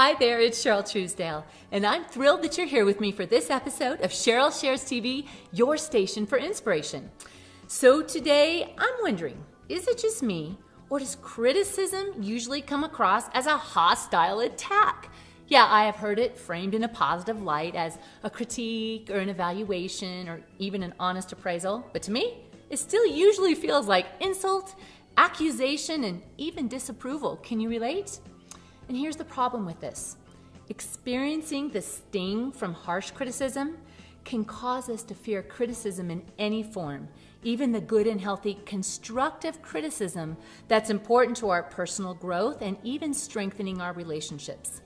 Hi there, it's Cheryl Truesdale, and I'm thrilled that you're here with me for this episode of Cheryl Shares TV, your station for inspiration. So today, I'm wondering, is it just me, or does criticism usually come across as a hostile attack? Yeah, I have heard it framed in a positive light as a critique or an evaluation or even an honest appraisal, but to me, it still usually feels like insult, accusation, and even disapproval. Can you relate? And here's the problem with this. Experiencing the sting from harsh criticism can cause us to fear criticism in any form, even the good and healthy constructive criticism that's important to our personal growth and even strengthening our relationships.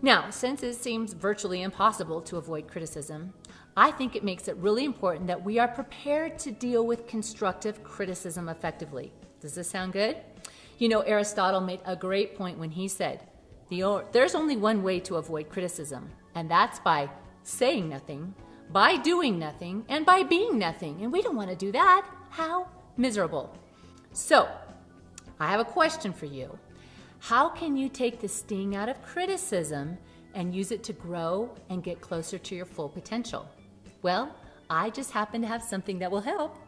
Now, since it seems virtually impossible to avoid criticism, I think it makes it really important that we are prepared to deal with constructive criticism effectively. Does this sound good? You know, Aristotle made a great point when he said, there's only one way to avoid criticism, and that's by saying nothing, by doing nothing, and by being nothing. And we don't want to do that. How miserable. So, I have a question for you. How can you take the sting out of criticism and use it to grow and get closer to your full potential? Well, I just happen to have something that will help.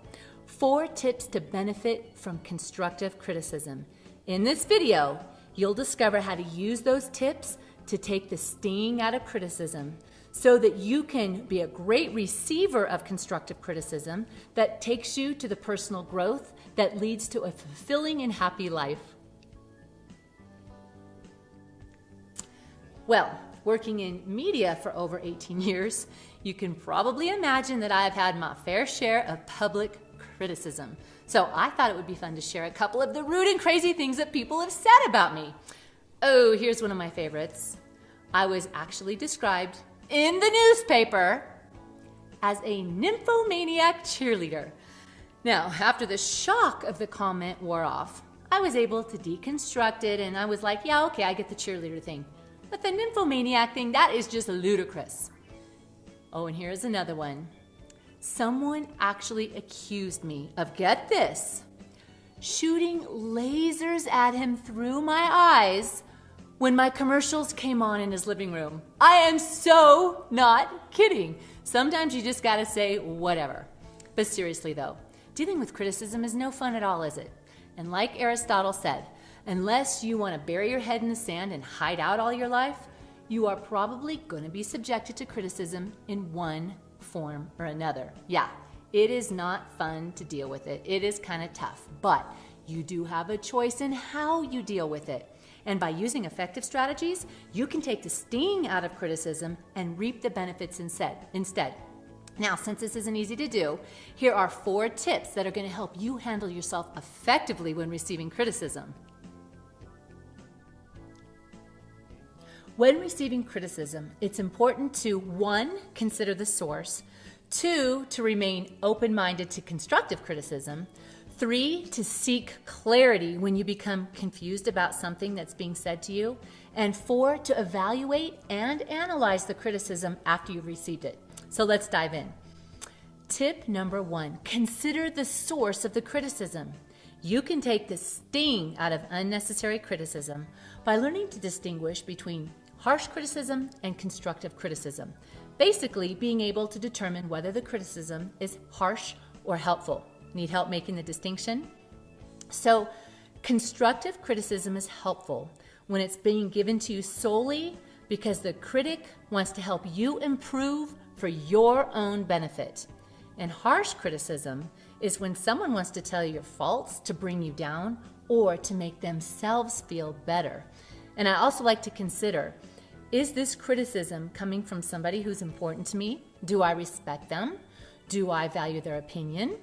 4 tips to benefit from constructive criticism. In this video, you'll discover how to use those tips to take the sting out of criticism so that you can be a great receiver of constructive criticism that takes you to the personal growth that leads to a fulfilling and happy life. Well, working in media for over 18 years, you can probably imagine that I've had my fair share of public criticism. So I thought it would be fun to share a couple of the rude and crazy things that people have said about me. Oh, here's one of my favorites. I was actually described in the newspaper as a nymphomaniac cheerleader. Now, after the shock of the comment wore off, I was able to deconstruct it and I was like, yeah, okay, I get the cheerleader thing. But the nymphomaniac thing, that is just ludicrous. Oh, and here's another one. Someone actually accused me of, get this, shooting lasers at him through my eyes when my commercials came on in his living room. I am so not kidding. Sometimes you just gotta say whatever. But seriously though, dealing with criticism is no fun at all, is it? And like Aristotle said, unless you want to bury your head in the sand and hide out all your life, you are probably going to be subjected to criticism in one form or another. Yeah, it is not fun to deal with it. It is kind of tough, but you do have a choice in how you deal with it. And by using effective strategies, you can take the sting out of criticism and reap the benefits instead. Now, since this isn't easy to do, here are 4 tips that are going to help you handle yourself effectively when receiving criticism. When receiving criticism, it's important to 1, consider the source, 2, to remain open-minded to constructive criticism, 3, to seek clarity when you become confused about something that's being said to you, and 4, to evaluate and analyze the criticism after you've received it. So let's dive in. Tip number 1, consider the source of the criticism. You can take the sting out of unnecessary criticism by learning to distinguish between harsh criticism and constructive criticism. Basically, being able to determine whether the criticism is harsh or helpful. Need help making the distinction? So, constructive criticism is helpful when it's being given to you solely because the critic wants to help you improve for your own benefit. And harsh criticism is when someone wants to tell you your faults to bring you down or to make themselves feel better. And I also like to consider, is this criticism coming from somebody who's important to me? Do I respect them? Do I value their opinion?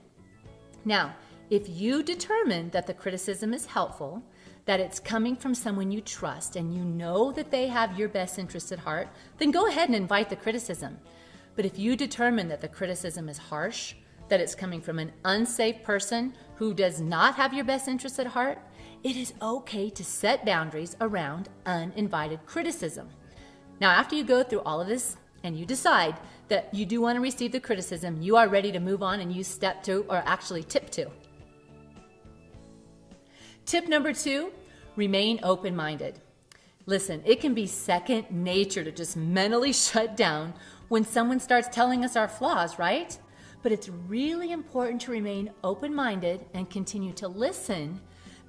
Now, if you determine that the criticism is helpful, that it's coming from someone you trust and you know that they have your best interest at heart, then go ahead and invite the criticism. But if you determine that the criticism is harsh, that it's coming from an unsafe person who does not have your best interest at heart, it is okay to set boundaries around uninvited criticism. Now, after you go through all of this and you decide that you do want to receive the criticism, you are ready to move on and use step 2, or actually tip 2. Tip number 2, remain open-minded. Listen, it can be second nature to just mentally shut down when someone starts telling us our flaws, right? But it's really important to remain open-minded and continue to listen,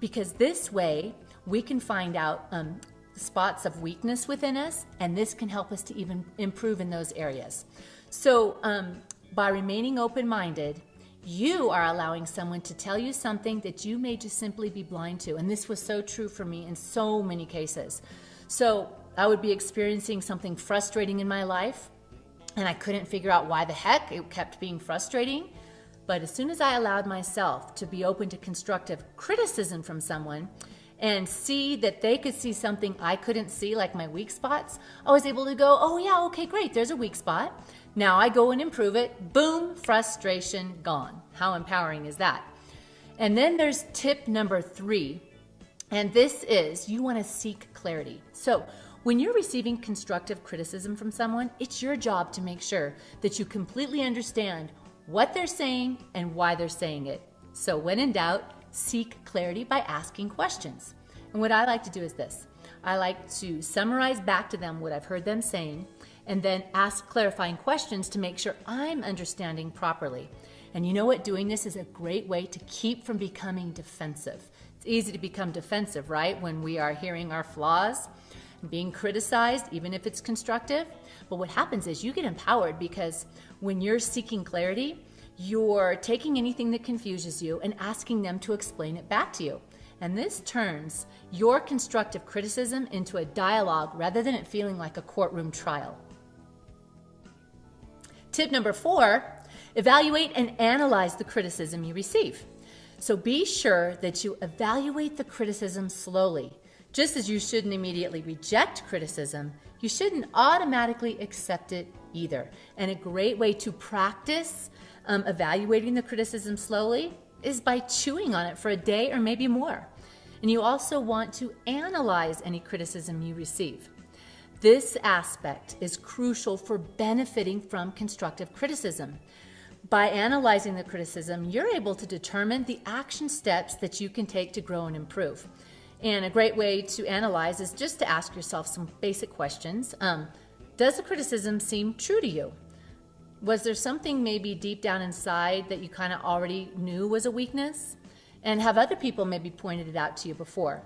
because this way we can find out spots of weakness within us, and this can help us to even improve in those areas. So by remaining open-minded, you are allowing someone to tell you something that you may just simply be blind to. And this was so true for me in so many cases. So I would be experiencing something frustrating in my life, and I couldn't figure out why the heck it kept being frustrating. But as soon as I allowed myself to be open to constructive criticism from someone and see that they could see something I couldn't see, like my weak spots, I was able to go, oh yeah, okay, great, there's a weak spot. Now I go and improve it. Boom, frustration gone. How empowering is that? And then there's tip number 3, and this is you want to seek clarity. So when you're receiving constructive criticism from someone, it's your job to make sure that you completely understand what they're saying and why they're saying it. So when in doubt, seek clarity by asking questions. And what I like to do is this. I like to summarize back to them what I've heard them saying, and then ask clarifying questions to make sure I'm understanding properly. And you know what? Doing this is a great way to keep from becoming defensive. It's easy to become defensive, right? When we are hearing our flaws, being criticized, even if it's constructive. But what happens is you get empowered, because when you're seeking clarity, you're taking anything that confuses you and asking them to explain it back to you. And this turns your constructive criticism into a dialogue rather than it feeling like a courtroom trial. Tip number 4, evaluate and analyze the criticism you receive. So be sure that you evaluate the criticism slowly. Just as you shouldn't immediately reject criticism, you shouldn't automatically accept it either. And a great way to practice evaluating the criticism slowly is by chewing on it for a day or maybe more. And you also want to analyze any criticism you receive. This aspect is crucial for benefiting from constructive criticism. By analyzing the criticism, you're able to determine the action steps that you can take to grow and improve. And a great way to analyze is just to ask yourself some basic questions. Does the criticism seem true to you? Was there something maybe deep down inside that you kind of already knew was a weakness? And have other people maybe pointed it out to you before?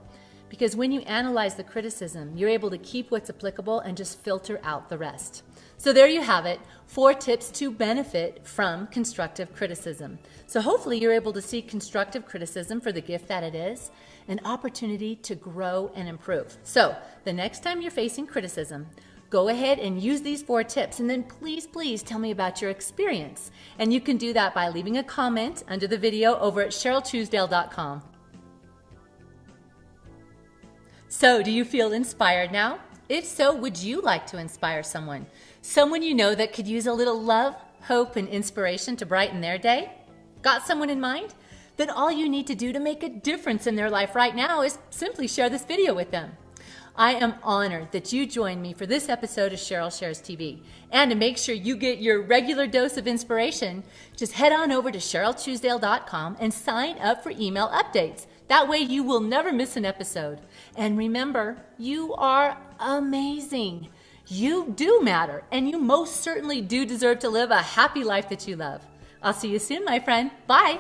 Because when you analyze the criticism, you're able to keep what's applicable and just filter out the rest. So there you have it, 4 tips to benefit from constructive criticism. So hopefully you're able to see constructive criticism for the gift that it is, an opportunity to grow and improve. So the next time you're facing criticism, go ahead and use these 4 tips, and then please tell me about your experience. And you can do that by leaving a comment under the video over at CherylTruesdale.com. So do you feel inspired now? If so, would you like to inspire someone? Someone you know that could use a little love, hope, and inspiration to brighten their day? Got someone in mind? Then all you need to do to make a difference in their life right now is simply share this video with them. I am honored that you joined me for this episode of Cheryl Shares TV. And to make sure you get your regular dose of inspiration, just head on over to CherylTruesdale.com and sign up for email updates. That way you will never miss an episode. And remember, you are amazing. You do matter, and you most certainly do deserve to live a happy life that you love. I'll see you soon, my friend. Bye.